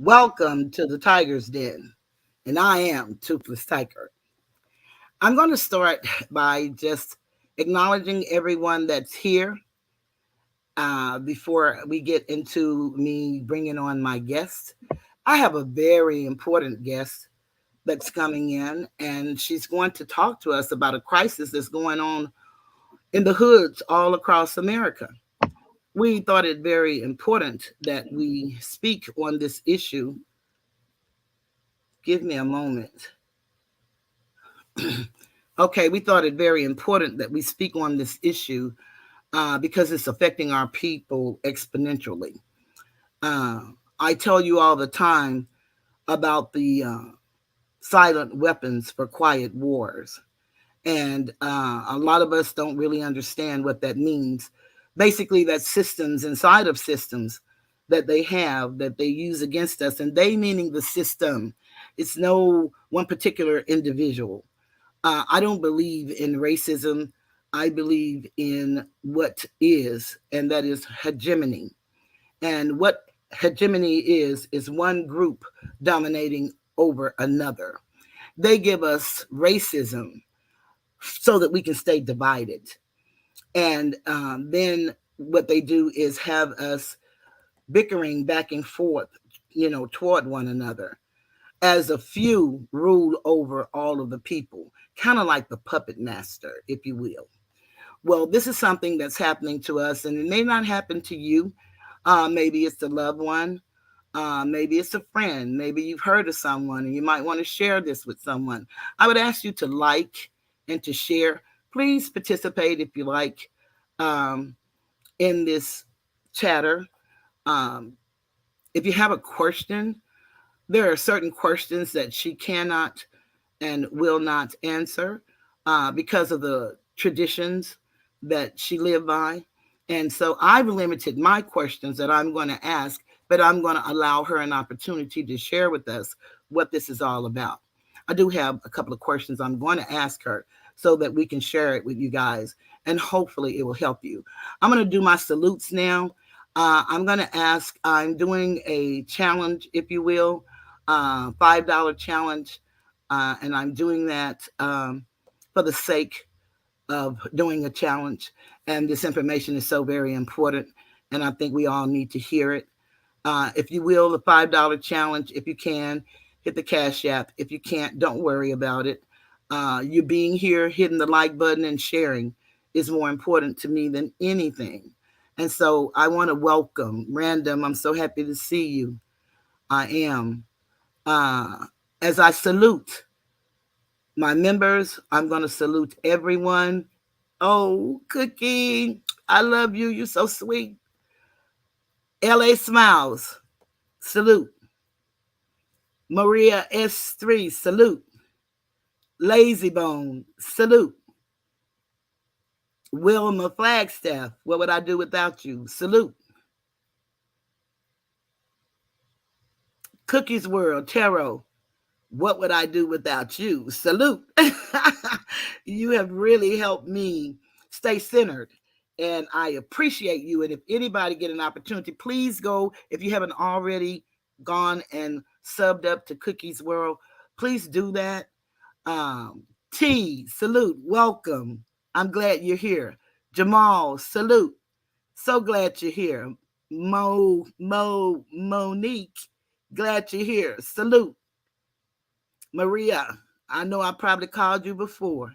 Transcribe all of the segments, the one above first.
Welcome to the Tiger's Den, and I am Toothless Tiger. I'm going to start by just acknowledging everyone that's here before we get into me bringing on my guest. I have a very important guest that's coming in, and she's going to talk to us about a crisis that's going on in the hoods all across America. We thought it very important that we speak on this issue. Give me a moment. Okay, we thought it very important that we speak on this issue because it's affecting our people exponentially. Uh, I tell you all the time about the silent weapons for quiet wars. And a lot of us don't really understand what that means. Basically, that's systems inside of systems that they have that they use against us, and they meaning the system. It's no one particular individual. I don't believe in racism. I believe in what is, and that is hegemony. And what hegemony is one group dominating over another. They give us racism so that we can stay divided. And then what they do is have us bickering back and forth, toward one another as a few rule over all of the people, kind of like the puppet master, if you will. Well, this is something that's happening to us, and it may not happen to you. Maybe it's a loved one. Maybe it's a friend. Maybe you've heard of someone and you might want to share this with someone. I would ask you to like and to share. Please participate if you like um, in this chatter. Um, if you have a question, there are certain questions that she cannot and will not answer because of the traditions that she lived by. And so I've limited my questions that I'm going to ask, but I'm going to allow her an opportunity to share with us what this is all about. I do have a couple of questions I'm going to ask her so that we can share it with you guys, and hopefully it will help you. I'm going to do my salutes now. I'm going to ask, I'm doing a challenge, if you will, $5 challenge. And I'm doing that for the sake of doing a challenge. And this information is so very important. And I think we all need to hear it. If you will, the $5 challenge, if you can, hit the Cash App. If you can't, don't worry about it. You being here, hitting the like button and sharing is more important to me than anything. And so I want to welcome Random. I'm so happy to see you. I am. Uh, as I salute my members, I'm going to salute everyone. Oh, Cookie, I love you. You're so sweet. LA Smiles, salute. Maria S3, salute. Lazy Bone, salute. Wilma Flagstaff, what would I do without you? Salute. Cookie's World, Tarot, what would I do without you? Salute. You have really helped me stay centered, and I appreciate you. And if anybody get an opportunity, please go. If you haven't already gone and subbed up to Cookie's World, please do that. Um, T, salute, welcome. I'm glad you're here. Jamal, salute. So glad you're here. Monique, glad you're here. Salute. Maria, I know I probably called you before,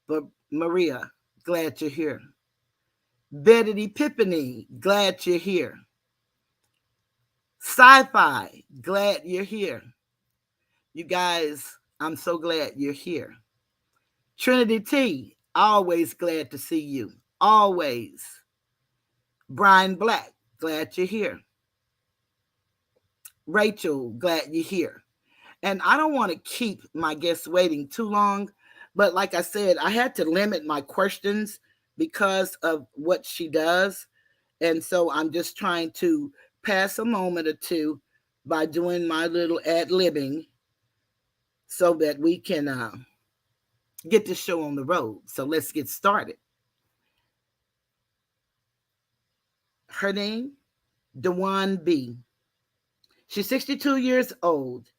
but Maria, glad you're here. Betty Pippany, glad you're here. Sci-fi, glad you're here. You guys, I'm so glad you're here. Trinity T, always glad to see you. Always. Brian Black, glad you're here. Rachel, glad you're here. And I don't want to keep my guests waiting too long, but like I said, I had to limit my questions because of what she does. And so I'm just trying to pass a moment or two by doing my little ad-libbing so that we can get the show on the road. So let's get started. Her name, Dewan B. She's 62 years old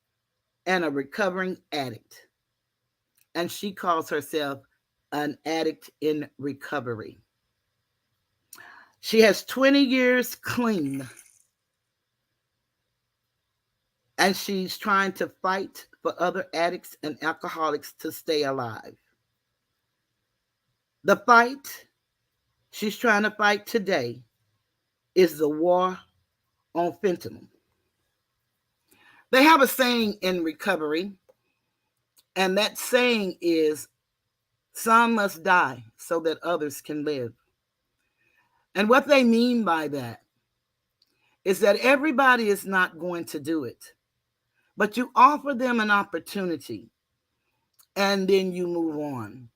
and a recovering addict. And she calls herself an addict in recovery. She has 20 years clean, and she's trying to fight for other addicts and alcoholics to stay alive. The fight she's trying to fight today is the war on fentanyl. They have a saying in recovery, and that saying is some must die so that others can live. And what they mean by that is that everybody is not going to do it, but you offer them an opportunity and then you move on.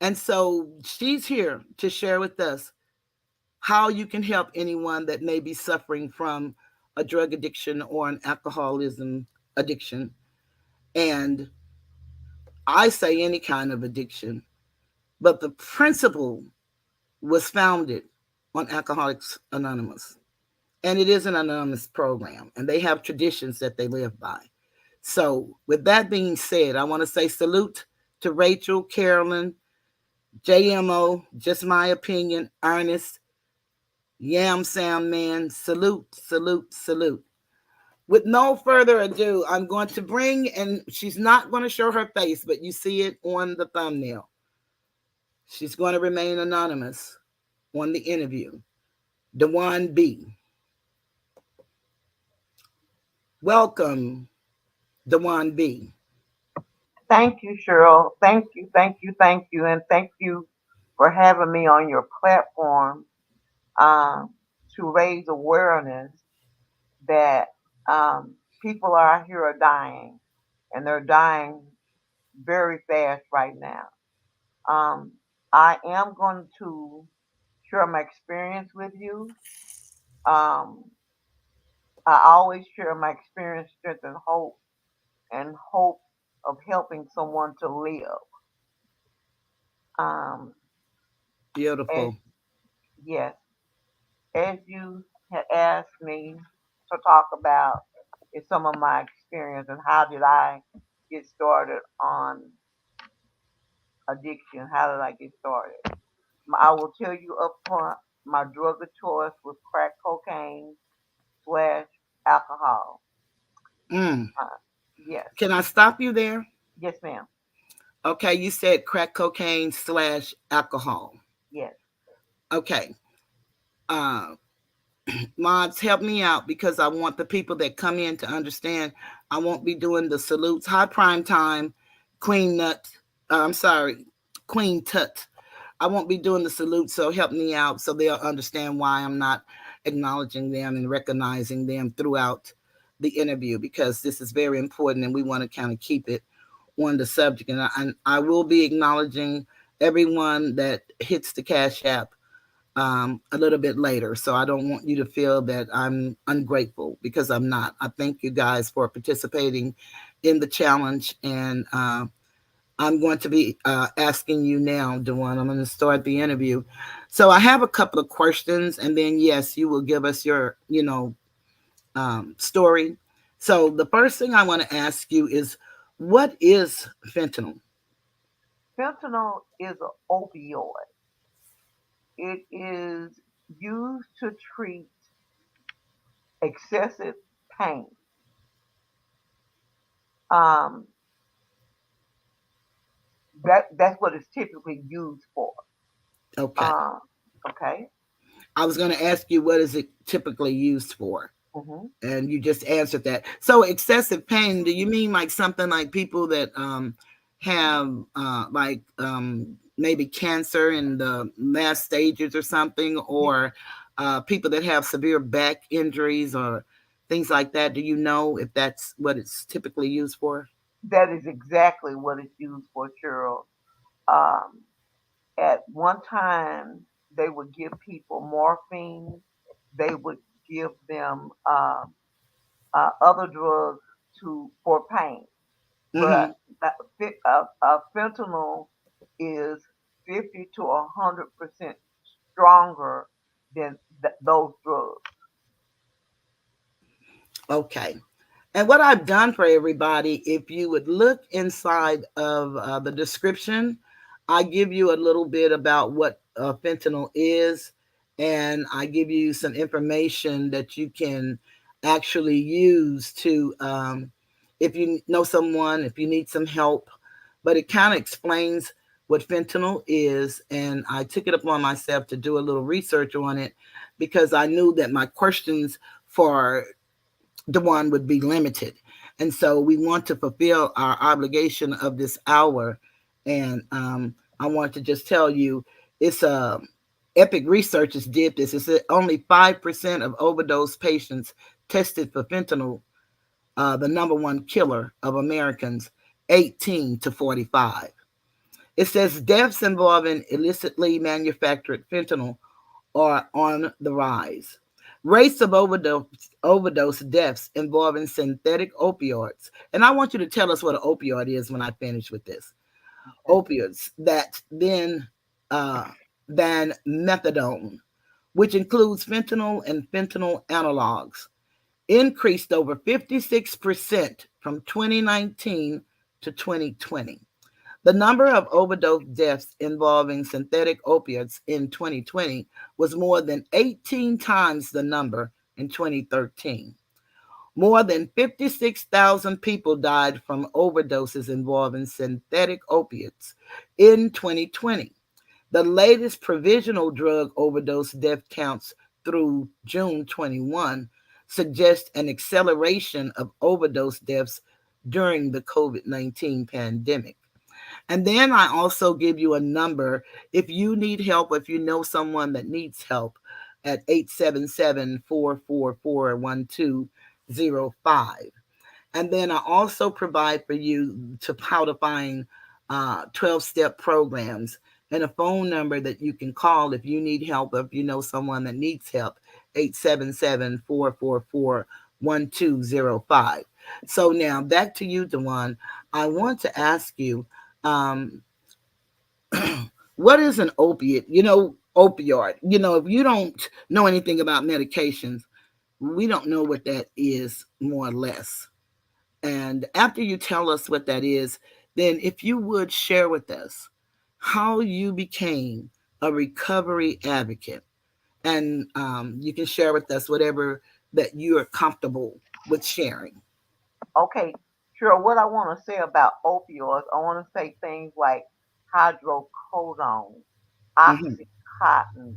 And so she's here to share with us how you can help anyone that may be suffering from a drug addiction or an alcoholism addiction. And I say any kind of addiction, but the principle was founded on Alcoholics Anonymous. And it is an anonymous program, and they have traditions that they live by. So, with that being said, I want to say salute to Rachel, Carolyn, JMO, Just My Opinion, Ernest, Yam Sam Man. Salute, salute, salute. With no further ado, I'm going to bring, and she's not going to show her face, but you see it on the thumbnail. She's going to remain anonymous on the interview. Dewan B. Welcome, Dewan B. Thank you, Cheryl. Thank you, thank you, thank you, and thank you for having me on your platform um, to raise awareness that people out here are dying, and they're dying very fast right now. Um, I am going to share my experience with you. Um, I always share my experience, strength, and hope of helping someone to live. Um, as Beautiful. yes, as you had asked me to talk about is some of my experience and how did I get started on addiction? How did I get started? I will tell you up front, my drug of choice was crack cocaine slash alcohol. Mm. Uh, yes, Can I stop you there? yes, ma'am. Okay, you said crack cocaine slash alcohol. Yes, Okay. Uh, Mods, help me out because I want the people that come in to understand. I won't be doing the salutes. High prime time, Queen Nut. I'm sorry, Queen Tut. I won't be doing the salute, so help me out so they'll understand why I'm not acknowledging them and recognizing them throughout the interview because this is very important and we want to kind of keep it on the subject. And I will be acknowledging everyone that hits the Cash App a little bit later. So I don't want you to feel that I'm ungrateful because I'm not. I thank you guys for participating in the challenge. And I'm going to be asking you now, Dewan. I'm going to start the interview. So I have a couple of questions, and then yes, you will give us your, story. So the first thing I want to ask you is, what is fentanyl? fentanyl is an opioid. It is used to treat excessive pain. Um, that's what it's typically used for. Okay. Uh, okay. I was going to ask you, what is it typically used for? hmm And you just answered that. So excessive pain, do you mean like something like people that have maybe cancer in the last stages or something, or people that have severe back injuries or things like that? Do you know if that's what it's typically used for? That is exactly what it's used for, Cheryl. Um, at one time, they would give people morphine. They would give them other drugs to for pain. But Mm-hmm. fentanyl is 50 to 100% stronger than those drugs. Okay. And what I've done for everybody, if you would look inside of the description, I give you a little bit about what fentanyl is, and I give you some information that you can actually use to, if you know someone, if you need some help. But it kind of explains what fentanyl is, and I took it upon myself to do a little research on it because I knew that my questions for the one would be limited. And so we want to fulfill our obligation of this hour. And I want to just tell you, it's Epic Researchers did this. It said only 5% of overdose patients tested for fentanyl, the number one killer of Americans 18 to 45. It says deaths involving illicitly manufactured fentanyl are on the rise. Rates of overdose deaths involving synthetic opioids. And I want you to tell us what an opioid is when I finish with this. Okay. Opioids that then uh, than methadone, which includes fentanyl and fentanyl analogs, increased over 56% from 2019 to 2020. The number of overdose deaths involving synthetic opioids in 2020 was more than 18 times the number in 2013. More than 56,000 people died from overdoses involving synthetic opiates in 2020. The latest provisional drug overdose death counts through June 21 suggest an acceleration of overdose deaths during the COVID-19 pandemic. And then I also give you a number if you need help, if you know someone that needs help at 877-444-1205. And then I also provide for you to how to find 12-step programs and a phone number that you can call if you need help, if you know someone that needs help, 877-444-1205. So now back to you, Dewan. I want to ask you, um, what is an opiate? Opioid. If you don't know anything about medications, we don't know what that is, more or less. And after you tell us what that is, then if you would share with us how you became a recovery advocate, and you can share with us whatever that you are comfortable with sharing. Okay, sure. What I want to say about opioids, I want to say things like hydrocodone, Hmm. oxycontin.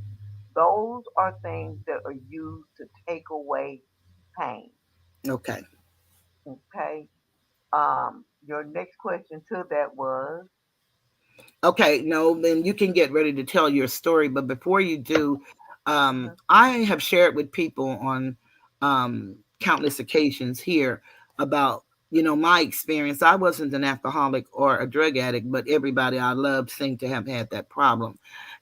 Those are things that are used to take away pain. Okay. Okay. Your next question to that was, Okay, no, then you can get ready to tell your story. But before you do, mhm, I have shared with people on countless occasions here about, my experience. I wasn't an alcoholic or a drug addict, but everybody I loved seemed to have had that problem.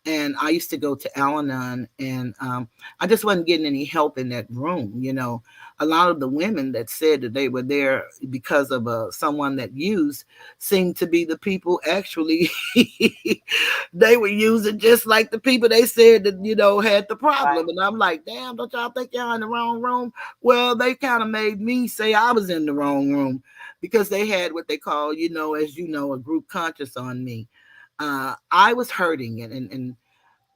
And I used to go to Al Anon, and I just wasn't getting any help in that room. A lot of the women that said that they were there because of someone that used seemed to be the people actually they were using just like the people they said that had the problem. right, And I'm like, damn, don't y'all think y'all in the wrong room? Well, they kind of made me say I was in the wrong room because they had what they call, as you know, a group conscious on me. I was hurting, and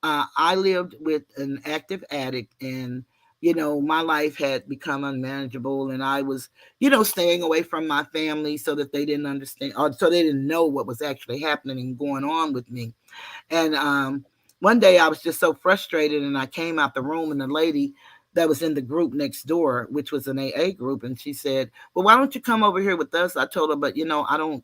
I lived with an active addict, and my life had become unmanageable, and I was staying away from my family so that they didn't understand, or so they didn't know what was actually happening and going on with me. And one day I was just so frustrated, and I came out the room, and the lady that was in the group next door, which was an AA group, and she said, "Well, why don't you come over here with us?" I told her, "But I don't,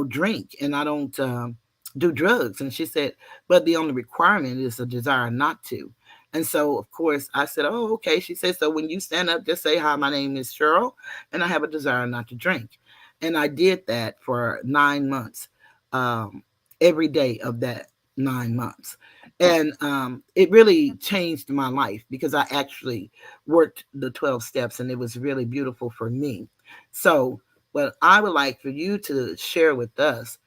drink, and I don't do drugs." And she said, "But the only requirement is a desire not to." And so, of course, I said, "Oh, okay." She said, "So when you stand up, just say, 'Hi, my name is Cheryl, and I have a desire not to drink.'" And I did that for 9 months. Um, every day of that 9 months. And it really changed my life because I actually worked the 12 steps, and it was really beautiful for me. So, what I would like for you to share with us,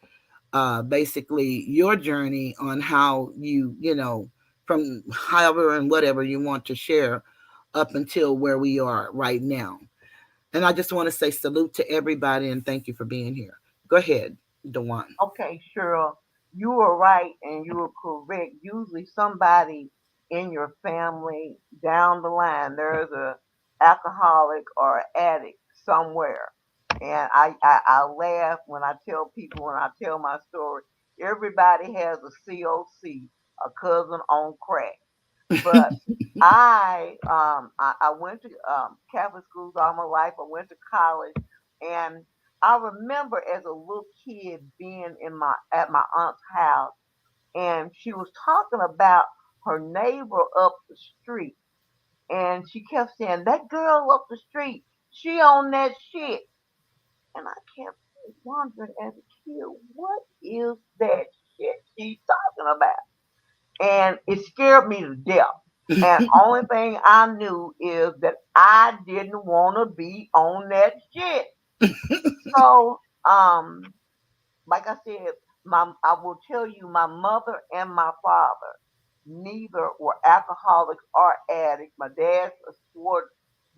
basically your journey on how from however and whatever you want to share up until where we are right now. And I just want to say salute to everybody and thank you for being here. Go ahead, Dewan. Okay, Cheryl, you were right and you were correct. Usually somebody in your family down the line, there's a alcoholic or addict somewhere. And I laugh when I tell people, when I tell my story, everybody has a COC, a cousin on crack. But I went to Catholic schools all my life. I went to college, and I remember as a little kid being in my at my aunt's house, and she was talking about her neighbor up the street, and she kept saying that girl up the street, she on that shit, and I kept wondering as a kid, what is that shit she's talking about? And it scared me to death. And only thing I knew is that I didn't want to be on that shit. So, like I said, I will tell you, my mother and my father, neither were alcoholics or addicts. My dad swore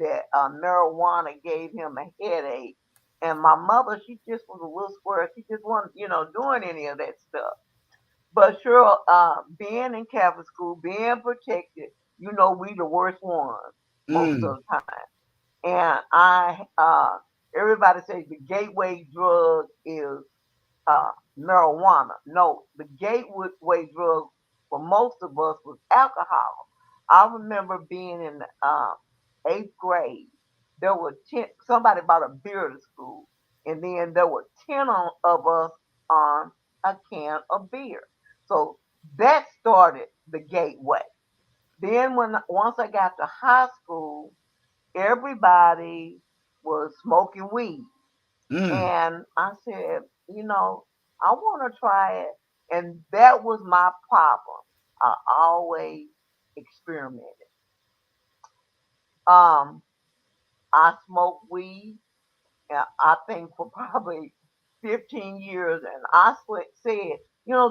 that marijuana gave him a headache, and my mother, she just was a little square. She just wasn't, doing any of that stuff. But sure, being in Catholic school, being protected, we the worst ones most Mm, of the time. And everybody says the gateway drug is marijuana. No, the gateway drug for most of us was alcohol. I remember being in eighth grade. There were 10. Somebody bought a beer to school, and then there were 10 of us on a can of beer. So that started the gateway. Then once I got to high school, everybody was smoking weed. mm, And I said, I want to try it. And that was my problem. I always experimented. Um, I smoked weed, I think for probably 15 years, and said,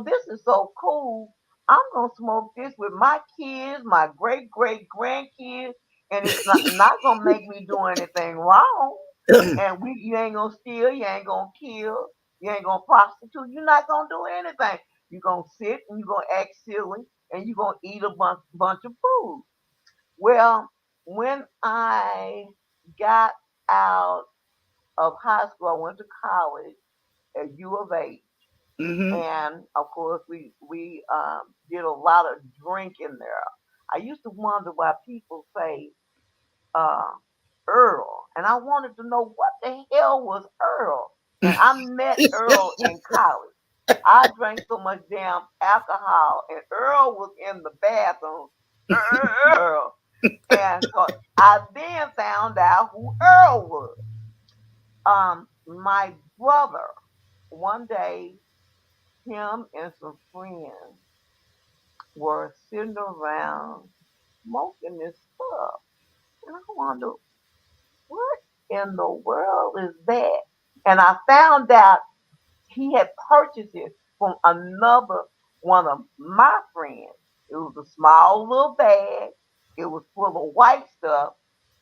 this is so cool. I'm gonna smoke this with my kids, my great great grandkids, and it's not gonna make me do anything wrong. And you ain't gonna steal, you ain't gonna kill, you ain't gonna prostitute, you're not gonna do anything. You're gonna sit and you're gonna act silly, and you're gonna eat a bunch of food. Well, when I got out of high school, I went to college at U of H, mm-hmm. and of course we did a lot of drinking there. I used to wonder why people say uh, Earl, and I wanted to know what the hell was Earl. And I met Earl in college. I drank so much damn alcohol, and Earl was in the bathroom. Earl, and so I then found out who Earl was. My brother, one day, him and some friends were sitting around smoking this stuff. And I wonder, what in the world is that? And I found out he had purchased it from another one of my friends. It was a small little bag. It was full of white stuff,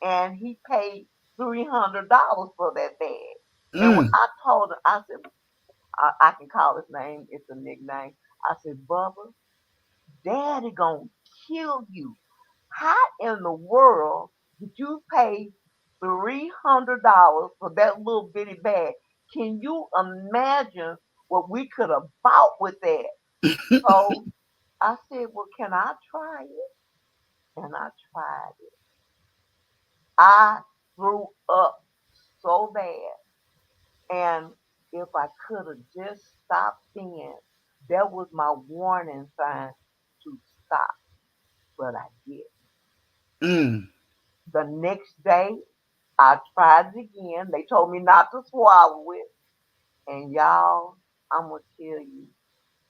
and he paid $300 for that bag. And when Mm, I told him, I said, I can call his name. It's a nickname. I said, Bubba, Daddy gonna kill you. How in the world did you pay $300 for that little bitty bag? Can you imagine what we could have bought with that? So I said, well, can I try it? And I tried it. I threw up so bad. And if I could have just stopped then, that was my warning sign to stop. But I did. mm, The next day, I tried it again. They told me not to swallow it. And y'all, I'm going to tell you,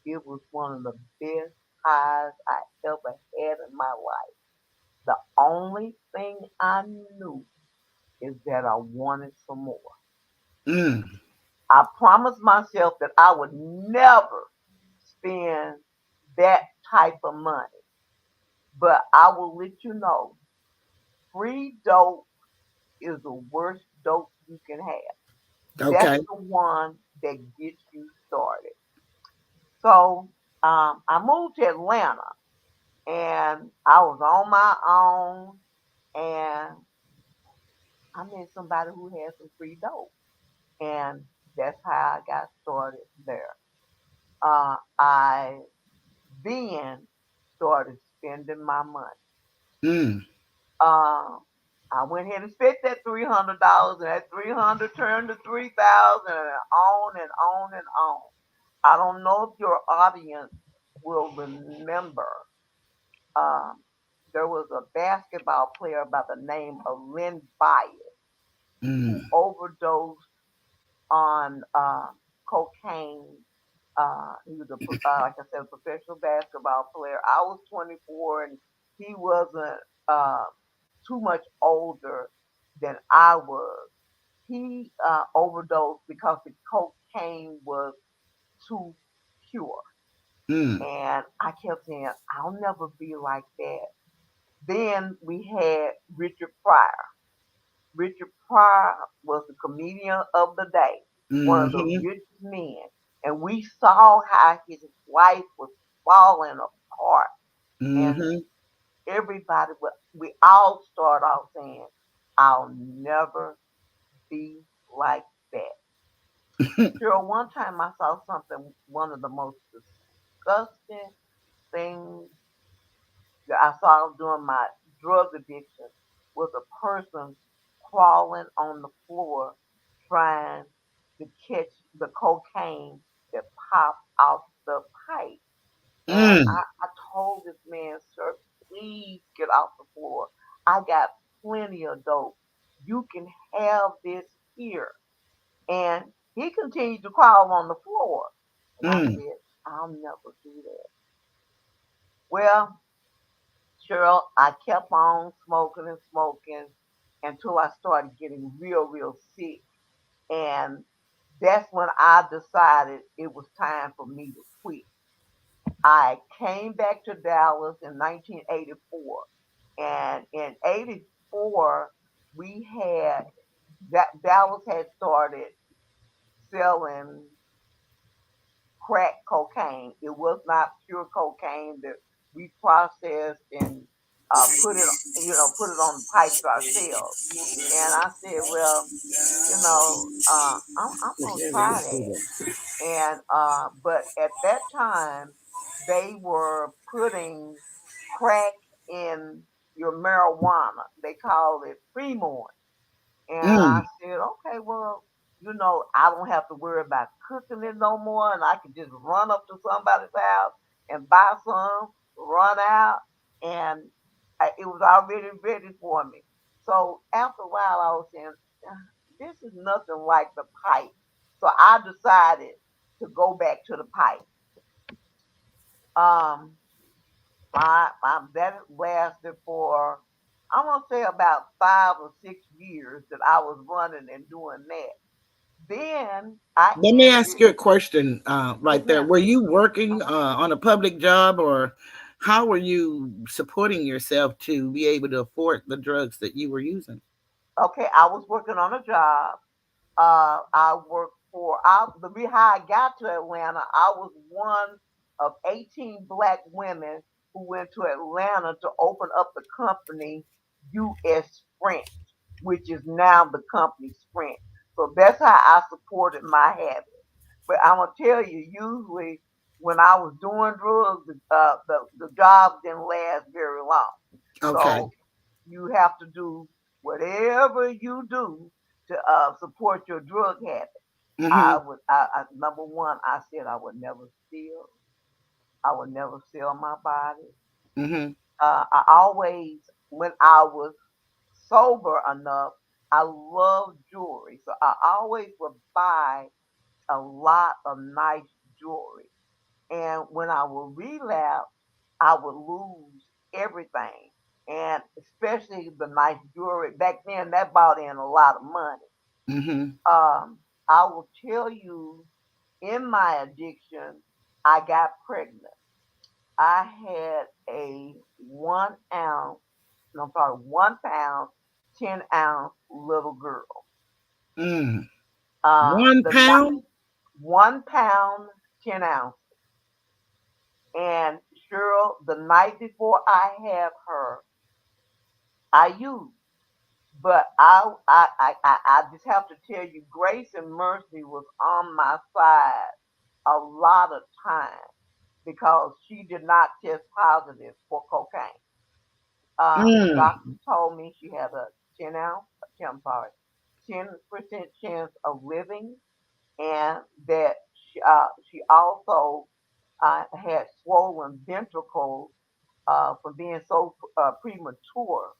it was one of the best highs I ever had in my life. The only thing I knew is that I wanted some more. mm, I promised myself that I would never spend that type of money. But I will let you know, free dope is the worst dope you can have. That's Okay. the one that gets you started. So I moved to Atlanta and I was on my own and I met somebody who had some free dope. And that's how I got started there. I then started spending my money. Mm. Uh, I went ahead and spent that $300, and that 300 turned to 3,000, and on and on and on. I don't know if your audience will remember. Um, there was a basketball player by the name of Lynn Bias Mm. who overdosed on cocaine. He was like I said, a professional basketball player. I was 24, and he wasn't uh, too much older than I was. He overdosed because the cocaine was too pure, Mm. and I kept saying, "I'll never be like that." Then we had Richard Pryor. Richard Pryor was the comedian of the day, one of the Mm-hmm. richest men. And we saw how his life was falling apart. And Mm-hmm. we all start off saying, I'll never be like that. Sure, one time I saw something, one of the most disgusting things that I saw during my drug addiction was a person crawling on the floor trying to catch the cocaine that popped out the pipe. And Mm. I told this man, sir, please get off the floor. I got plenty of dope. You can have this here. And he continued to crawl on the floor. And I Mm. said, I'll never do that. Well, Cheryl, I kept on smoking and smoking until I started getting real, real sick. And that's when I decided it was time for me to quit. I came back to Dallas in 1984. And in 84, we had Dallas had started selling crack cocaine. It was not pure cocaine that we processed and put it, put it on the pipes ourselves. And I said, well, I'm gonna try that. And but at that time, they were putting crack in your marijuana. They called it Fremont. And I Mm. said, okay, well, I don't have to worry about cooking it no more, and I can just run up to somebody's house and buy some, run out, and it was already ready for me. So after a while, I was saying, this is nothing like the pipe. So I decided to go back to the pipe. Um, that lasted for, I'm gonna say about 5 or 6 years that I was running and doing that. Then I Let me ask ended. you a question Yes, right there. ma'am. Were you working on a public job, or how were you supporting yourself to be able to afford the drugs that you were using? Okay, I was working on a job. I worked for. The reason how I got to Atlanta, I was one of 18 black women who went to Atlanta to open up the company U.S. Sprint, which is now the company Sprint. So that's how I supported my habit. But I'm gonna tell you, usually when I was doing drugs, the jobs didn't last very long. Okay. So you have to do whatever you do to support your drug habit. Mm-hmm. Number one, I said I would never steal. I would never sell my body. Mm-hmm. I always, when I was sober enough, I loved jewelry, so I always would buy a lot of nice jewelry. And when I would relapse, I would lose everything. And especially the nice jewelry. Back then, that brought in a lot of money. Mm-hmm. I will tell you, in my addiction, I got pregnant. I had a 1 ounce, no, I'm sorry, 1 pound, 10-ounce little girl. Mm. One The not pound? 1 pound, 10 ounces. And Cheryl, the night before I had her, I used. But I just have to tell you, grace and mercy was on my side a lot of time because she did not test positive for cocaine. The doctor Mm. told me she had a 10 ounce, I'm sorry, 10% chance of living, and that she also had swollen ventricles from being so premature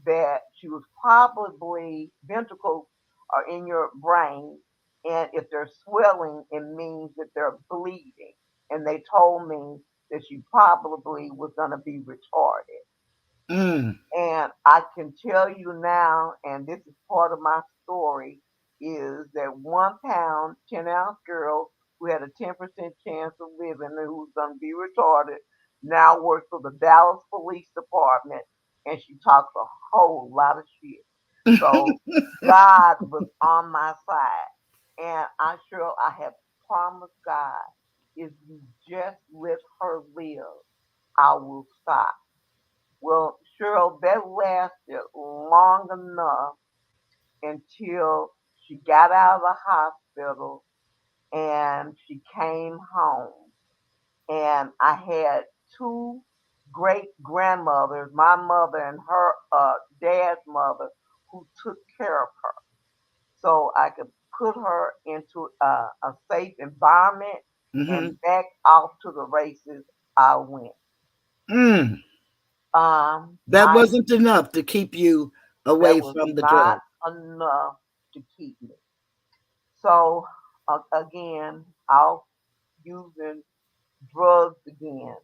that she was probably ventricles are in your brain, and if they're swelling, it means that they're bleeding. And they told me that she probably was going to be retarded. Mm. And I can tell you now, and this is part of my story, is that 1 pound, 10 ounce girl who had a 10% chance of living and who's going to be retarded now works for the Dallas Police Department, and she talks a whole lot of shit. So God was on my side. And I have promised God, if you just let her live, I will stop. Well, Cheryl, that lasted long enough until she got out of the hospital and she came home. And I had two great grandmothers, my mother and her dad's mother, who took care of her. So I could put her into a safe environment, Mm-hmm. and back off to the races I went. Mm. That I wasn't enough to keep you That away was from the not drug. enough to keep me. So again, I'll using drugs again.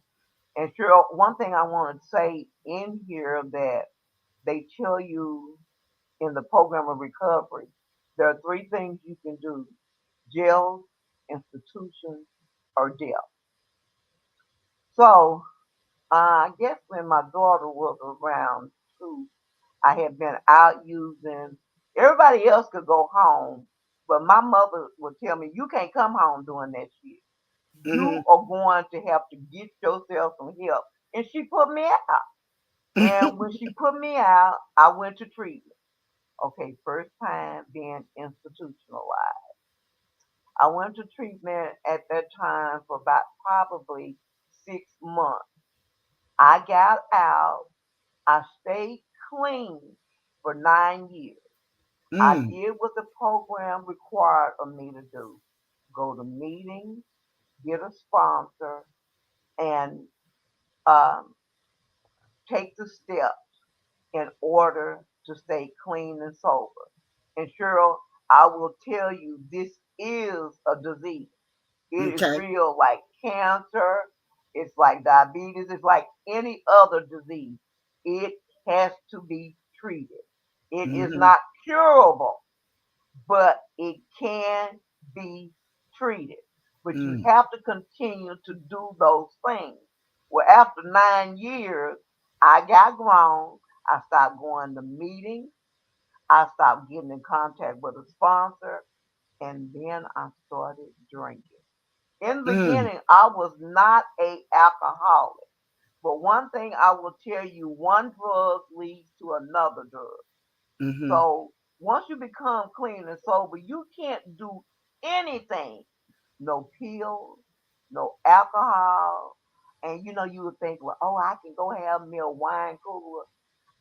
And sure, one thing I want to say in here that they tell you in the program of recovery, there are three things you can do: jails, institutions, or death. So I guess when my daughter was around 2, I had been out using. Everybody else could go home, but my mother would tell me, "You can't come home doing that shit. Mm-hmm. You are going to have to get yourself some help." And she put me out. And when she put me out, I went to treatment. Okay, first time being institutionalized. I went to treatment at that time for about probably 6 months. I got out. I stayed clean for 9 years. I Mm. did what the program required of me to do: go to meetings, get a sponsor, and um, take the steps in order to stay clean and sober. And Cheryl, I will tell you, this is a disease. It is Okay. real, like cancer, it's like diabetes, it's like any other disease. It has to be treated. It is Mm-hmm. not curable, but it can be treated. But you Mm. have to continue to do those things. Well, after 9 years, I got grown. I stopped going to meetings. I stopped getting in contact with a sponsor. And then I started drinking. In the Mm. beginning, I was not a alcoholic. But one thing I will tell you, one drug leads to another drug. Mm-hmm. So once you become clean and sober, you can't do anything. No pills, no alcohol. And you would think, well, oh, I can go have me a wine cooler.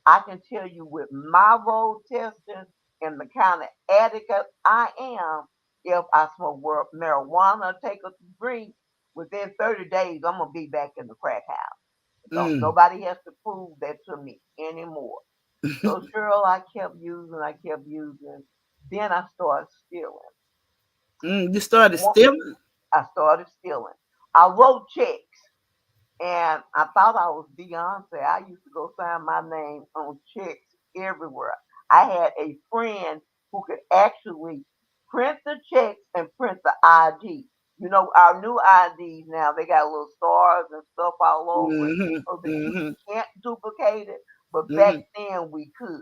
I can tell you with my road testing and the kind of addict I am, if I smoke marijuana or take a drink, within 30 days, I'm going to be back in the crack house. So Mm. nobody has to prove that to me anymore. So Cheryl, I kept using, I kept using. Then I started stealing. Mm. You started One- stealing? I started stealing. I wrote checks, and I thought I was Beyonce. I used to go sign my name on checks everywhere. I had a friend who could actually print the checks and print the ID. Our new IDs now, they got little stars and stuff all over it Mm-hmm. so that you Mm-hmm. can't duplicate it. But back Mm-hmm. then we could.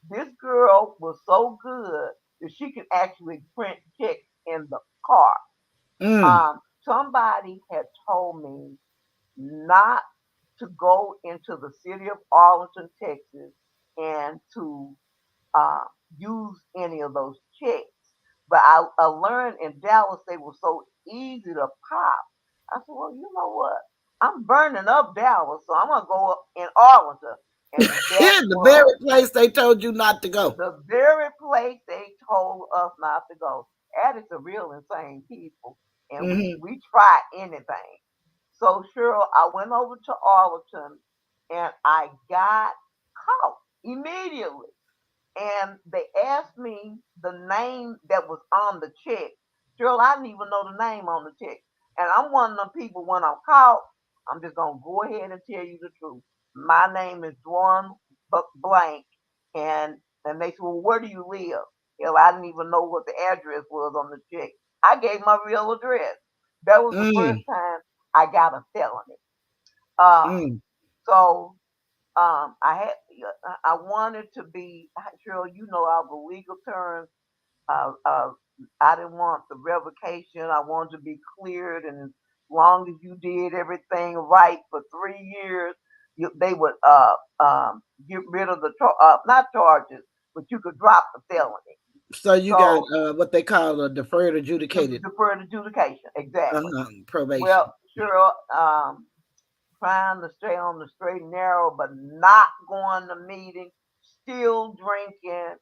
This girl was so good. that she can actually print checks in the car. Mm. Somebody had told me not to go into the city of Arlington, Texas, and to uh, use any of those checks. But I learned in Dallas they were so easy to pop. I said, well, you know what? I'm burning up Dallas, so I'm gonna go up in Arlington, and that The very was place they told you not to go. the very place they told us not to go. That is a real insane people, and we Hmm. we try anything. So sure, I went over to Arlington, and I got caught immediately, and they asked me the name that was on the check. Girl, I didn't even know the name on the check. And I'm one of them people when I'm caught, I'm just gonna go ahead and tell you the truth. My name is Dwan Blank, and they said, well, where do you live? Hell, I didn't even know what the address was on the check. I gave my real address. That was the first Mm. time I got a felony. Uh, Mm. so I had I wanted to be sure you know all the legal terms. Uh, uh, I didn't want the revocation. I wanted to be cleared, and as long as you did everything right for 3 years, they would get rid of the not charges, but you could drop the felony. So you got So what they call a deferred adjudicated deferred adjudication, exactly. Well, probation. sure. Trying to stay on the straight and narrow, but not going to meetings, still drinking.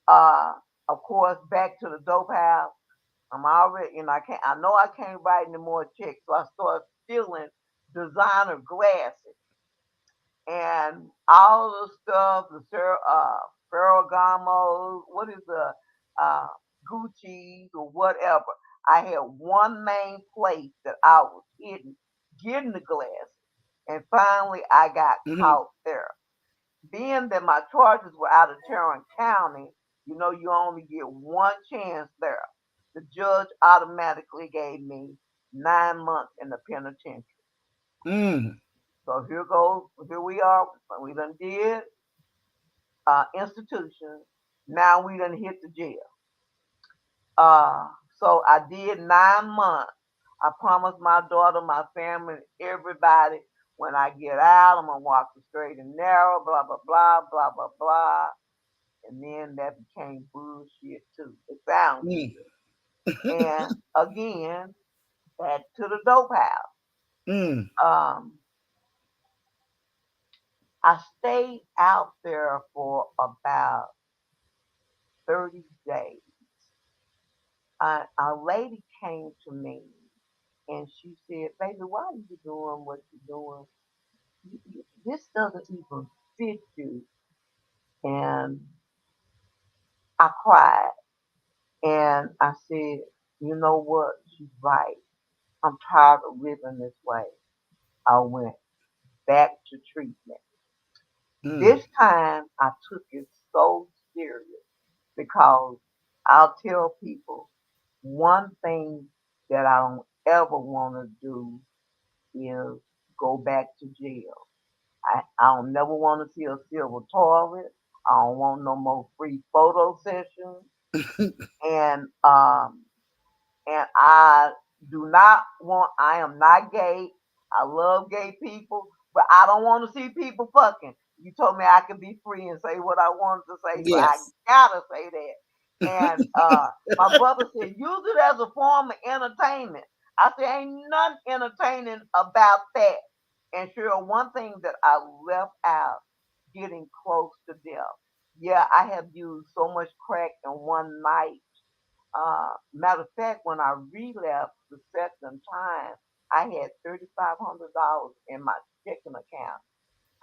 Uh, of course, back to the dope house. I'm already, I can't. I know I can't write any more checks, so I started stealing designer glasses and all the stuff, Ferragamo, what is the uh, Gucci's or whatever. I had one main place that I was hidden, getting the glasses, and finally I got Hmm. caught there. Being that my charges were out of Tarrant County, you only get one chance there. The judge automatically gave me 9 months in the penitentiary. Mm. So here we are. We done did institution. Now we done hit the jail. Uh, so I did 9 months. I promised my daughter, my family, everybody, when I get out, I'm gonna walk the straight and narrow, blah blah blah, blah blah blah. And then that became bullshit too. It sounded Mm. good. And again, back to the dope house. Mm. Um, I stayed out there for about 30 days. A lady came to me and she said, baby, why are you doing what you're doing? This doesn't even fit you. And I cried and I said, you know what? She's right. I'm tired of living this way. I went back to treatment. Mm. This time I took it so serious because I'll tell people one thing that I don't ever want to do is go back to jail. I don't never want to see a silver toilet. I don't want no more free photo sessions. And I do not want. I am not gay. I love gay people, but I don't want to see people fucking. You told me I could be free and say what I wanted to say, so I Yes. gotta say that. And my brother said, use it as a form of entertainment. I said, ain't nothing entertaining about that. And sure, one thing that I left out, getting close to death. Yeah, I have used so much crack in one night. Matter of fact, when I relapsed the second time, I had $3,500 in my checking account.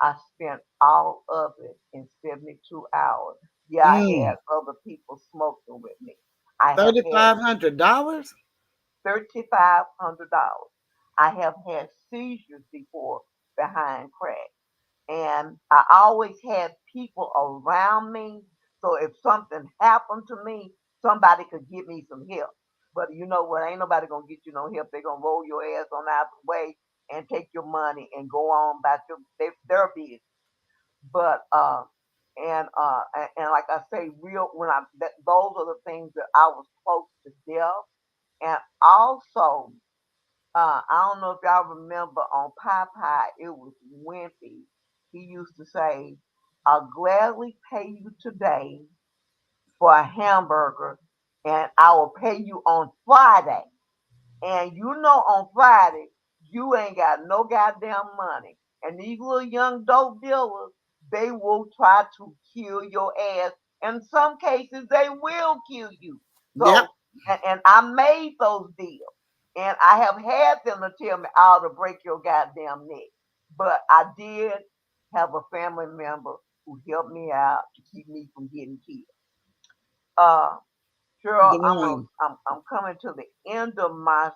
I spent all of it in 72 hours. Yeah, I had Mm. other people smoking with me. I have had $3,500. $3,500. I have had seizures before behind crack. And I always had people around me. So if something happened to me, somebody could give me some help. But you know what? Ain't nobody gonna get you no help. They're gonna roll your ass on out the way and take your money and go on about their business. But And like I say, real when those are the things that I was close to death. And also, I don't know if y'all remember on Popeye, it was Wimpy. He used to say, "I'll gladly pay you today for a hamburger, and I will pay you on Friday." And you know on Friday, you ain't got no goddamn money. And these little young dope dealers, they will try to kill your ass. In some cases, they will kill you. Yep. So, and I made those deals. And I have had them to tell me, "I'll to break your goddamn neck." But I did have a family member who helped me out to keep me from getting killed. Uh, Cheryl, The one. I'm coming to the end of my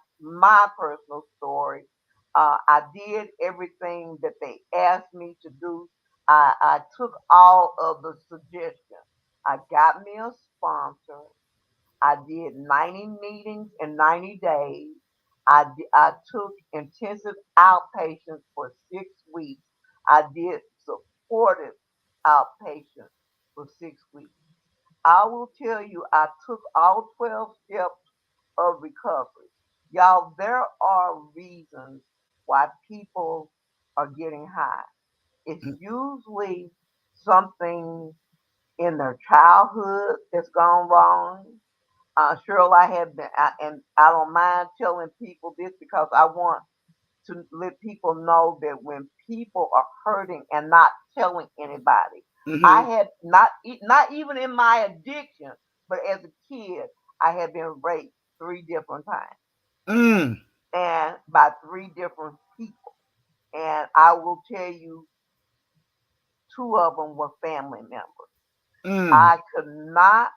personal story. I did everything that they asked me to do. I took all of the suggestions. I got me a sponsor. I did 90 meetings in 90 days. I took intensive outpatients for 6 weeks. I did supportive outpatients for 6 weeks. I will tell you, I took all 12 steps of recovery. Y'all, there are reasons why people are getting high. It's usually something in their childhood that's gone wrong. Cheryl, and I don't mind telling people this because I want to let people know that when people are hurting and not telling anybody, I Mm-hmm. had not even in my addiction, but as a kid, I had been raped 3 different times, Mm. and by 3 different people. And I will tell you, 2 of them were family members. Mm. I could not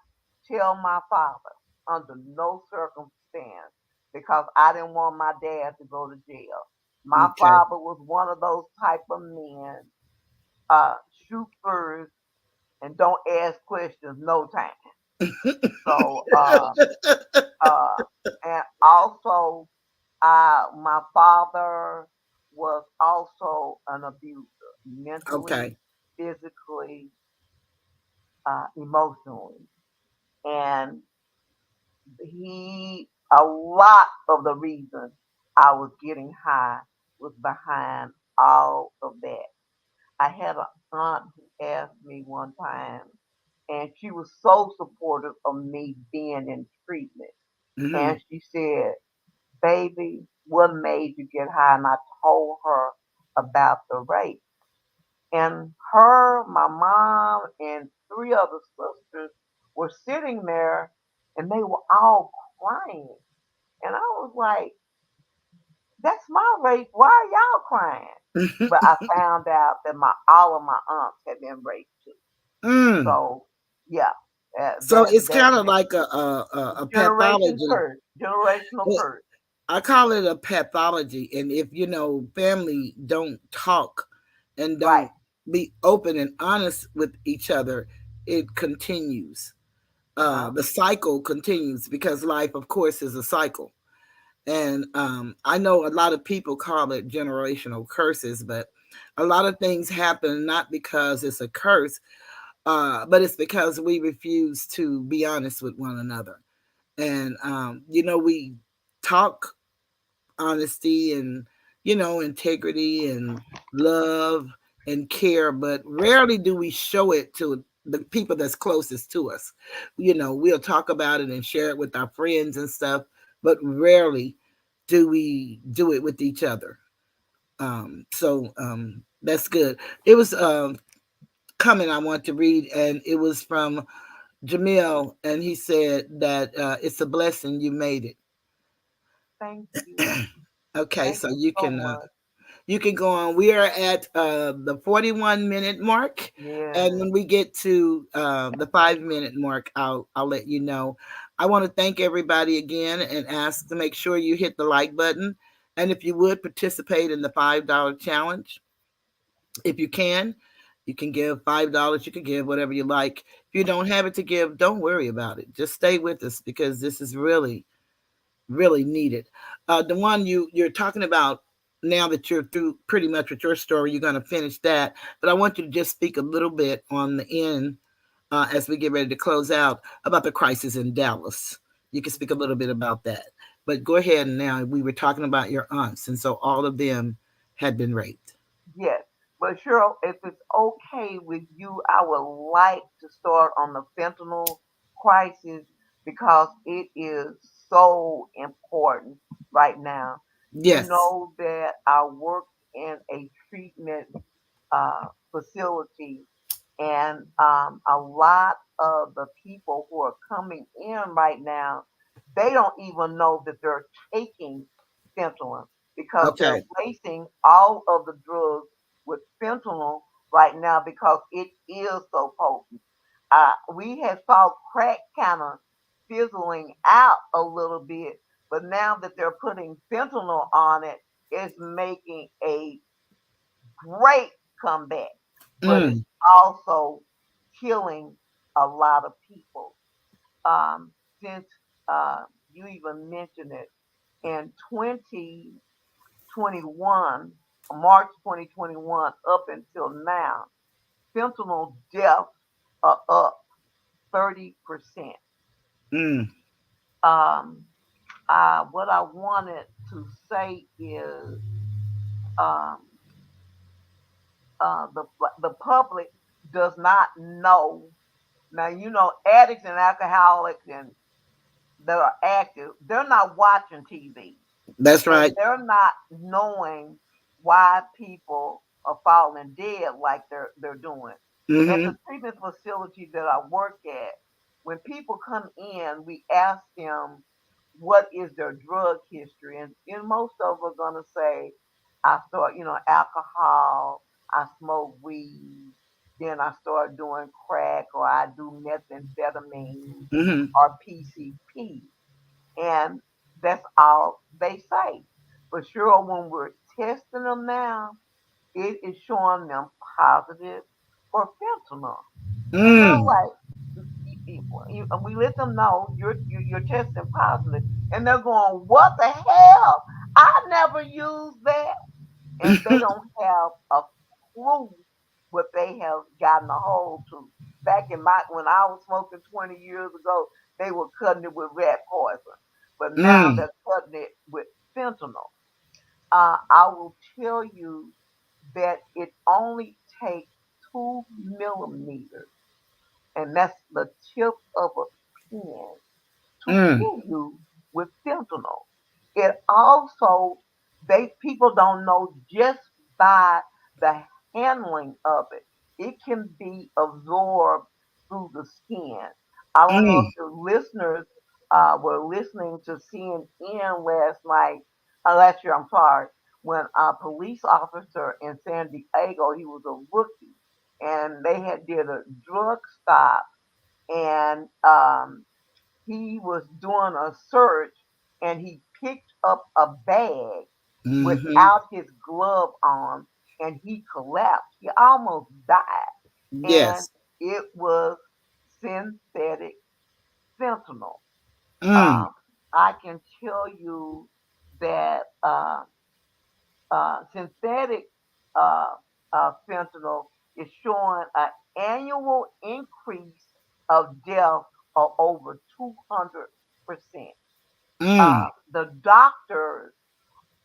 tell my father under no circumstance because I didn't want my dad to go to jail. My Okay. father was one of those type of men, shoot first and don't ask questions no time. So, uh, and also, my father was also an abuser, mentally, Okay. physically, emotionally. And a lot of the reason I was getting high was behind all of that. I had an aunt who asked me one time, and she was so supportive of me being in treatment. Mm-hmm. And she said, "Baby, what made you get high?" And I told her about the rape. And my mom, and 3 other sisters were sitting there, and they were all crying. And I was like, "That's my rape. Why are y'all crying?" But I found out that my all of my aunts had been raped too. Mm. So yeah, So it's that kind of like a generation pathology. curse, generational curse. I call it a pathology. And if family don't talk and Right. don't be open and honest with each other, it continues. Uh huh. The cycle continues because life, of course, is a cycle. And I know a lot of people call it generational curses, but a lot of things happen not because it's a curse, but it's because we refuse to be honest with one another. And we talk honesty and integrity and love and care, but rarely do we show it to the people that's closest to us. We'll talk about it and share it with our friends and stuff, but rarely do we do it with each other. So that's good. It was comment I want to read, and it was from Jamil, and he said that it's a blessing you made it. Thank you. Okay, Thank so you so much. you can go on. We are at the 41-minute mark, and Yeah. when we get to the 5-minute mark, I'll let you know. I want to thank everybody again and ask to make sure you hit the like button, and if you would participate in the $5 challenge, if you can give $5. You can give whatever you like. If you don't have it to give, don't worry about it. Just stay with us because this is really really needed. The one you're talking about now that you're through pretty much with your story, you're going to finish that. But I want you to just speak a little bit on the end as we get ready to close out about the crisis in Dallas. You can speak a little bit about that. But go ahead now. We were talking about your aunts, and so all of them had been raped. Yes. But Cheryl, if it's okay with you, I would like to start on the fentanyl crisis because it is so important right now. You Yes. know that I work in a treatment facility, and a lot of the people who are coming in right now, they don't even know that they're taking fentanyl because they're Okay. lacing all of the drugs with fentanyl right now because it is so potent. We had saw crack kind of fizzling out a little bit, but now that they're putting fentanyl on it, it's making a great comeback, but it's Mm, also killing a lot of people. Since you even mentioned it, in 2021, March 2021, up until now, fentanyl deaths are up 30%. mm. Um, what I wanted to say is um, the the public does not know. Now you know addicts and alcoholics and that are active, they're not watching TV That's and right. they're not knowing why people are falling dead like they're doing. At Mm-hmm. the treatment facility that I work at, when people come in, we ask them what is their drug history, and most of them are gonna say, "I start, alcohol, I smoke weed, then I start doing crack, or I do methamphetamine, Mm-hmm. or PCP," and that's all they say. But sure, when we're testing them now, it is showing them positive for fentanyl, and they're Mm. like, we let them know you're testing positive, and they're going, "What the hell? I never used that," and they don't have a clue what they have gotten a hold to. Back in my when I was smoking 20 years ago, they were cutting it with rat poison, but now Mm. they're cutting it with fentanyl. I will tell you that it only takes 2 millimeters, and that's the tip of a pen, to Mm. kill you with fentanyl. It also, they people don't know just by the handling of it. It can be absorbed through the skin. I don't know Mm. if the listeners were listening to CNN last night, last year, I'm sorry, when a police officer in San Diego, he was a rookie, and they had did a drug stop, and he was doing a search and he picked up a bag Mm-hmm. without his glove on and he collapsed. He almost died. And Yes. it was synthetic fentanyl. Mm. Um, I can tell you that synthetic uh, fentanyl is showing an annual increase of death of over 200%. Mm. The doctors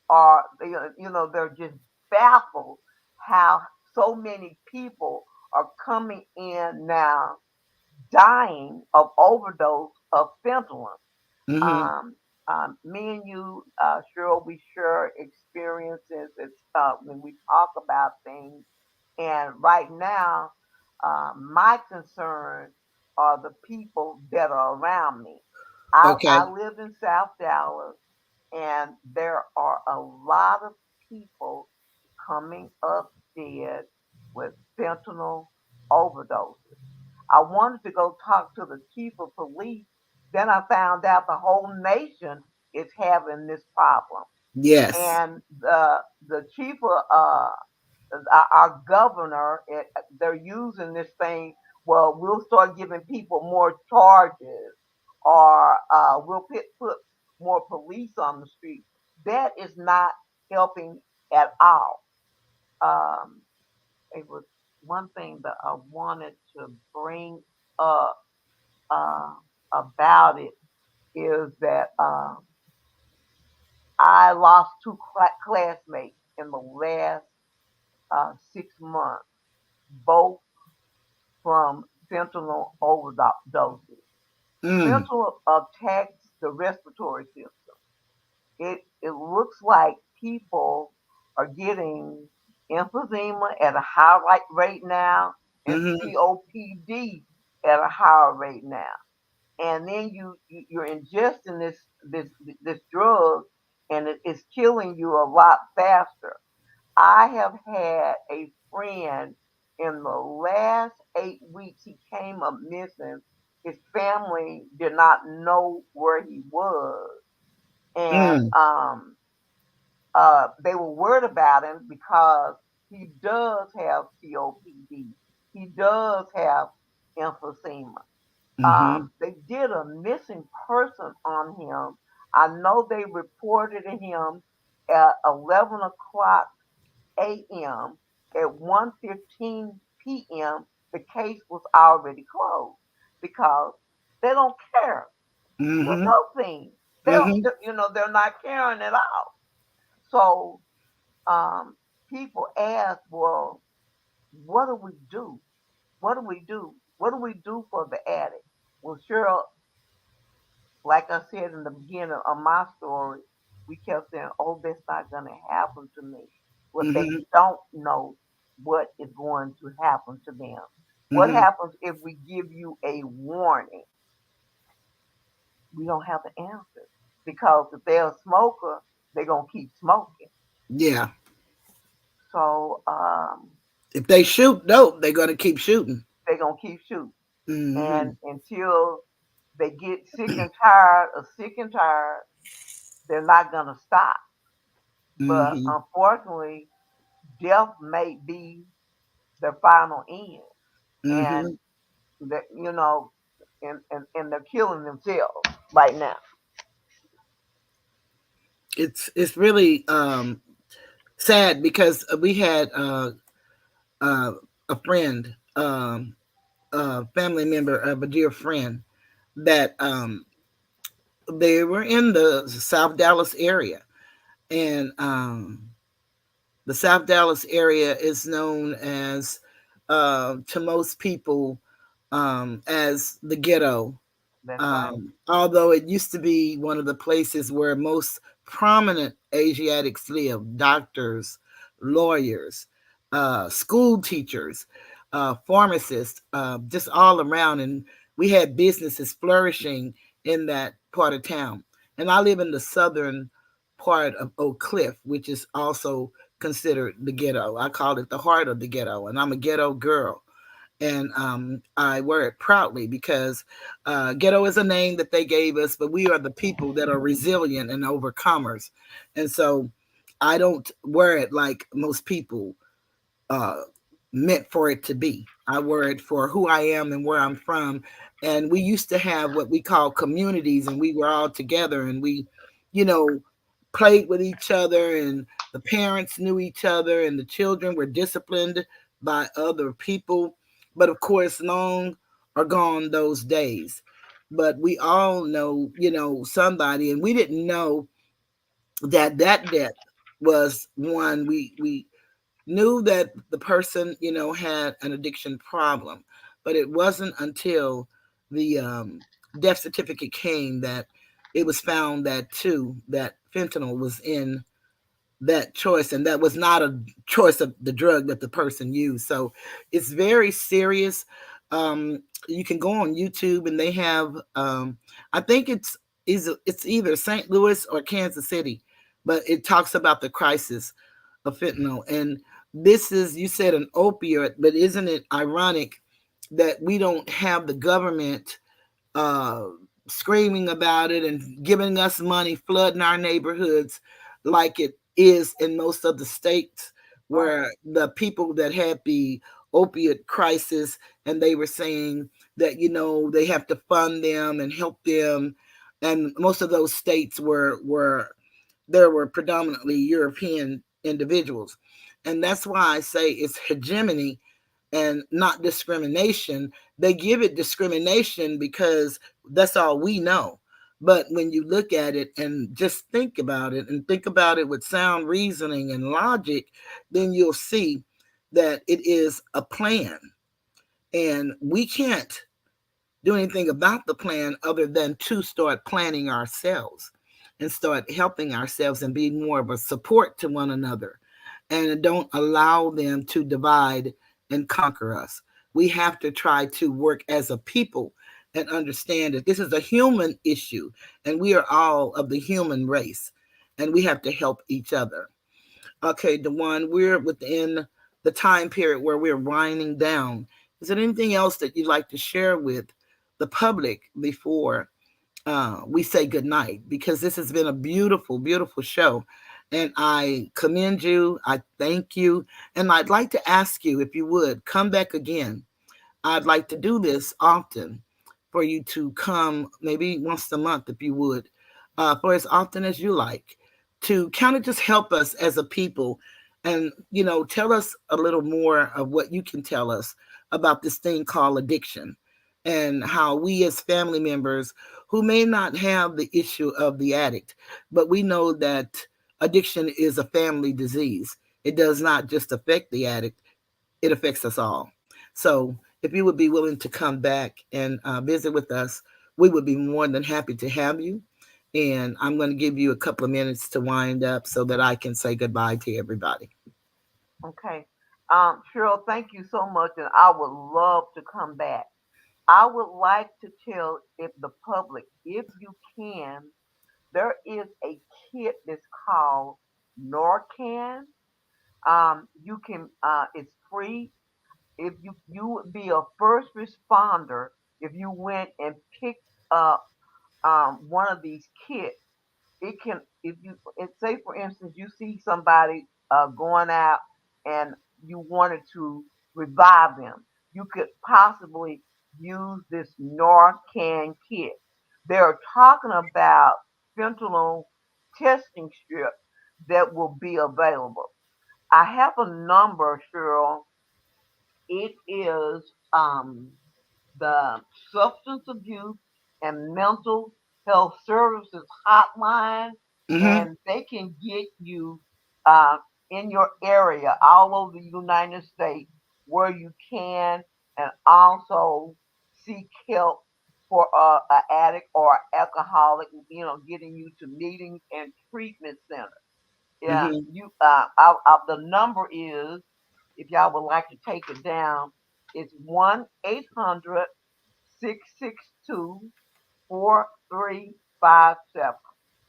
are, they're just baffled how so many people are coming in now dying of overdose of fentanyl. Mm-hmm. Um, Me and you, Cheryl, we share experiences. It's when we talk about things. And right now, my concern are the people that are around me. I Okay. live in South Dallas, and there are a lot of people coming up dead with fentanyl overdoses. I wanted to go talk to the chief of police. Then I found out the whole nation is having this problem. Yes. And the chief of our governor, they're using this thing. Well, we'll start giving people more charges, or we'll put more police on the street. That is not helping at all. Um, it was one thing that I wanted to bring up uh, about it is that I lost two classmates in the last 6 months, both from fentanyl overdoses. Mm. Fentanyl attacks the respiratory system. It looks like people are getting emphysema at a high rate now and Mhm. COPD at a higher rate now. And then you're ingesting this drug and it's killing you a lot faster. I have had a friend in the last 8 weeks. He came up missing. His family did not know where he was, and Mm. they were worried about him because he does have COPD. He does have emphysema. Mhm. They did a missing person on him. I know they reported him at 11 o'clock a.m. At 1:15 p.m., the case was already closed because they don't care for Mhm. nothing. They don't, Mhm. they're not caring at all. So um, people ask, well, what do we do? What do we do? What do we do for the addict? Well, sure, like I said in the beginning of my story, we kept saying, oh, that's not going to happen to me. Well, they Mhm. don't know what is going to happen to them. What Mhm. happens if we give you a warning? We don't have the answer because if they're a smoker, they're going to keep smoking. Yeah. So If they shoot dope, they're gonna keep shooting. they're going to keep shooting. And Mhm. until they get sick and tired, they're not going to stop. But Mhm. unfortunately, death may be the final end, and Mhm. that and they're killing themselves right now. It's really sad because we had uh, a friend, a family member of a dear friend that they were in the South Dallas area, and the South Dallas area is known as, to most people, as the ghetto. That's right. Although it used to be one of the places where most prominent Asiatics live, doctors, lawyers, school teachers, pharmacists, just all around. And we had businesses flourishing in that part of town. And I live in the southern part of Oak Cliff, which is also considered the ghetto. I call it the heart of the ghetto, and I'm a ghetto girl. And I wear it proudly because ghetto is a name that they gave us, but we are the people that are resilient and overcomers. And so I don't wear it like most people uh, meant for it to be. I wear it for who I am and where I'm from. And we used to have what we call communities, and we were all together, and we, you know, played with each other, and the parents knew each other, and the children were disciplined by other people. But of course, long are gone those days. But we all know, somebody, and we didn't know that death was one we knew that the person, had an addiction problem, but it wasn't until the death certificate came that it was found that too that fentanyl was in that choice, and that was not a choice of the drug that the person used. So it's very serious. You can go on YouTube, and they have, I think it's either St. Louis or Kansas City, but it talks about the crisis of fentanyl. And this is, you said, an opioid, but isn't it ironic that we don't have the government uh, screaming about it and giving us money, flooding our neighborhoods like it is in most of the states, Right. where the people that had the opiate crisis, and they were saying that, they have to fund them and help them. And most of those states were there were predominantly European individuals. And that's why I say it's hegemony and not discrimination. They give it discrimination because that's all we know. But when you look at it and just think about it and think about it with sound reasoning and logic, then you'll see that it is a plan. And we can't do anything about the plan other than to start planning ourselves and start helping ourselves and be more of a support to one another and don't allow them to divide and conquer us. We have to try to work as a people and understand that this is a human issue and we are all of the human race and we have to help each other. Okay, Dewan, we're within the time period where we're winding down. Is there anything else that you'd like to share with the public before we say goodnight? Because this has been a beautiful, beautiful show. And I commend you. I thank you. And I'd like to ask you, if you would, come back again. I'd like to do this often for you to come maybe once a month, if you would, for as often as you like, to kind of just help us as a people and, tell us a little more of what you can tell us about this thing called addiction and how we as family members who may not have the issue of the addict, but we know that addiction is a family disease. It does not just affect the addict, it affects us all. So if you would be willing to come back and visit with us, we would be more than happy to have you. And I'm going to give you a couple of minutes to wind up so that I can say goodbye to everybody. Okay. Cheryl, thank you so much, and I would love to come back. I would like to tell if the public, if you can, there is a kit that's called Norcan. You can, it's free. If you would be a first responder, if you went and picked up one of these kits, it can, if you, say for instance you see somebody going out and you wanted to revive them, you could possibly use this Narcan kit. They're talking about fentanyl testing strips that will be available. I have a number, Cheryl. It is the Substance Abuse and Mental Health Services Hotline, Mm-hmm. and they can get you uh, in your area all over the United States where you can, and also seek help for an addict or alcoholic, getting you to meetings and treatment centers. Yeah, Mm-hmm. the number is, if y'all would like to take it down, it's 1-800-662-4357.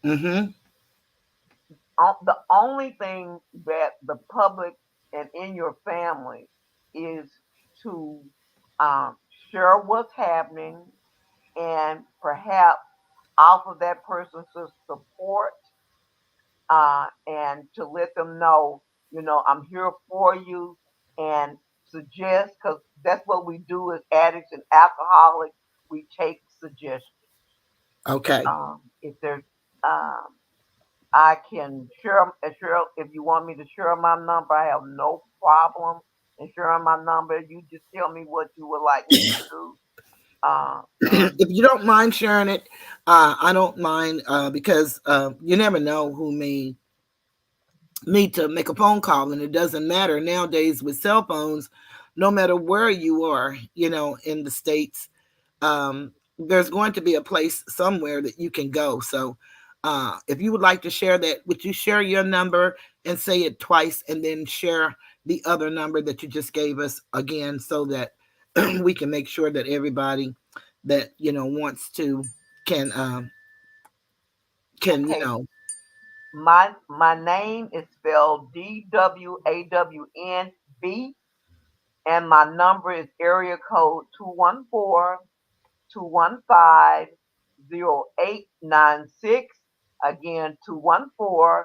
Mm-hmm. The only thing that the public and in your family is to um, share what's happening and perhaps offer that person some support, and to let them know, I'm here for you, and suggest, because that's what we do as addicts and alcoholics. We take suggestions. Okay. If there's, um, I can share if you want me to share my number. I have no problem in sharing my number. You just tell me what you would like me to do. If you don't mind sharing it, I don't mind because you never know who may need to make a phone call, and it doesn't matter nowadays with cell phones. No matter where you are, in the states, there's going to be a place somewhere that you can go. So if you would like to share that, would you share your number and say it twice and then share the other number that you just gave us again so that we can make sure that everybody that wants to can can Okay, my name is spelled DWAWNB, and my number is area code 214-215-0896. Again, 214-215-0896.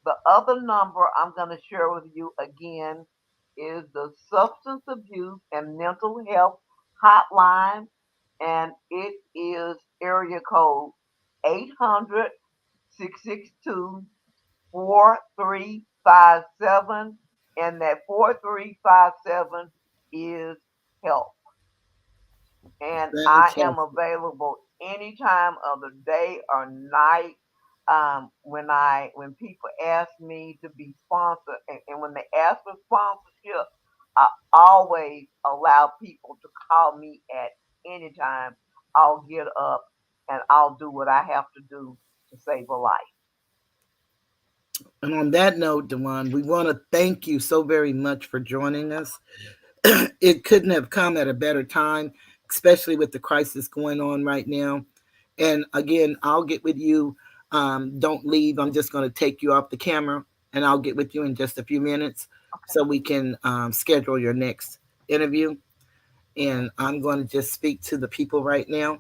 The other number I'm going to share with you again is the Substance Abuse and Mental Health Hotline, and it is area code 800-662-4357, and that 4357 is help. And I am Fantastic. available any time of the day or night. When people ask me to be sponsored, and when they ask for sponsorship, I always allow people to call me at any time. I'll get up and I'll do what I have to do to save a life. And on that note, Dewan, we want to thank you so very much for joining us. It couldn't have come at a better time, especially with the crisis going on right now. And again, I'll get with you. Don't leave. I'm just going to take you off the camera and I'll get with you in just a few minutes Okay. so we can schedule your next interview. And I'm going to just speak to the people right now.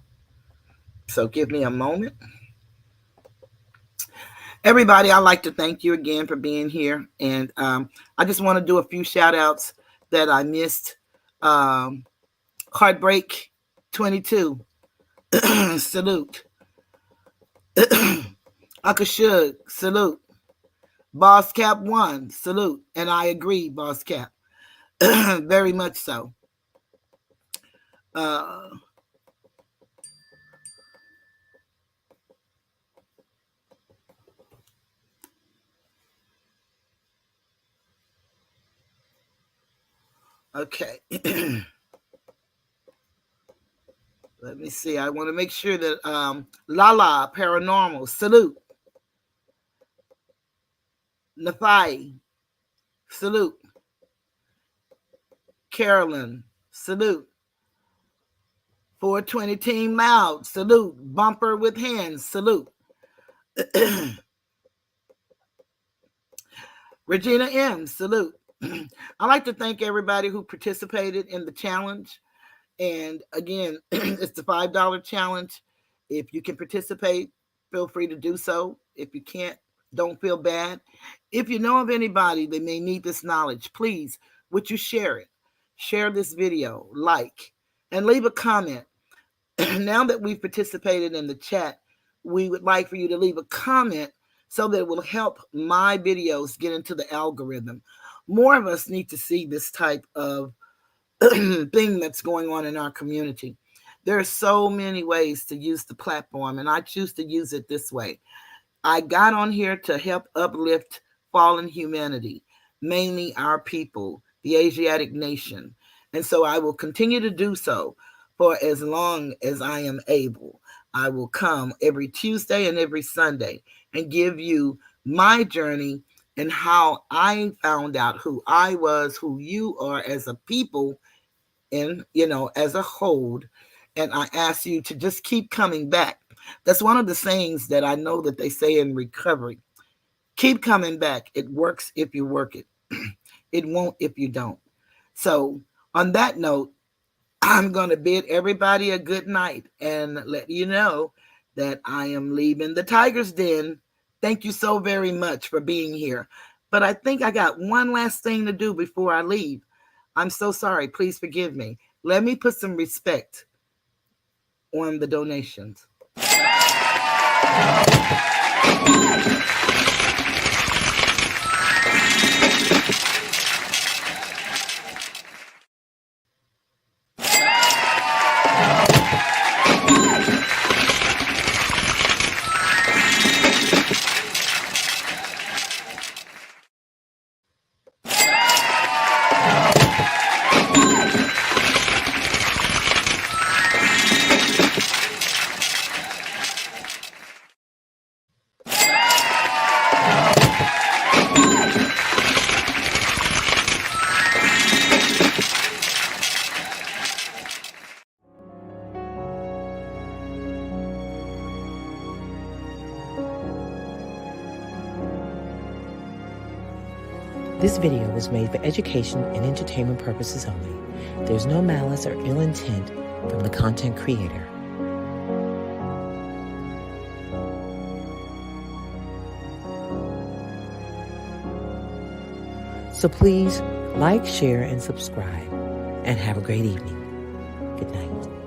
So give me a moment. Everybody, I'd like to thank you again for being here. And I just want to do a few shout outs that I missed. Um, Heartbreak 22, salute. Akashug, salute. Boss Cap 1, salute. And I agree, Boss Cap. Very much so. Uh, okay. Let me see. I want to make sure that Lala Paranormal, salute. Nafai, salute. Carolyn, salute. 420 Team Loud, salute. Bumper with hands, salute. Regina M, salute. I'd like to thank everybody who participated in the challenge. And again, it's the $5 challenge. If you can participate, feel free to do so. If you can't, don't feel bad. If you know of anybody that may need this knowledge, please, would you share it? Share this video, like, and leave a comment. Now that we've participated in the chat, we would like for you to leave a comment so that it will help my videos get into the algorithm. More of us need to see this type of thing that's going on in our community. There are so many ways to use the platform, and I choose to use it this way. I got on here to help uplift fallen humanity, mainly our people, the Asiatic nation. And so I will continue to do so for as long as I am able. I will come every Tuesday and every Sunday and give you my journey and how I found out who I was, who you are as a people, and as a whole. And I ask you to just keep coming back. That's one of the sayings that I know that they say in recovery. Keep coming back. It works if you work it. It won't if you don't. So on that note, I'm going to bid everybody a good night and let you know that I am leaving the Tiger's Den. Thank you so very much for being here. But I think I got one last thing to do before I leave. I'm so sorry. Please forgive me. Let me put some respect on the donations. This video was made for education and entertainment purposes only. There's no malice or ill intent from the content creator. So please like, share, and subscribe, and have a great evening. Good night.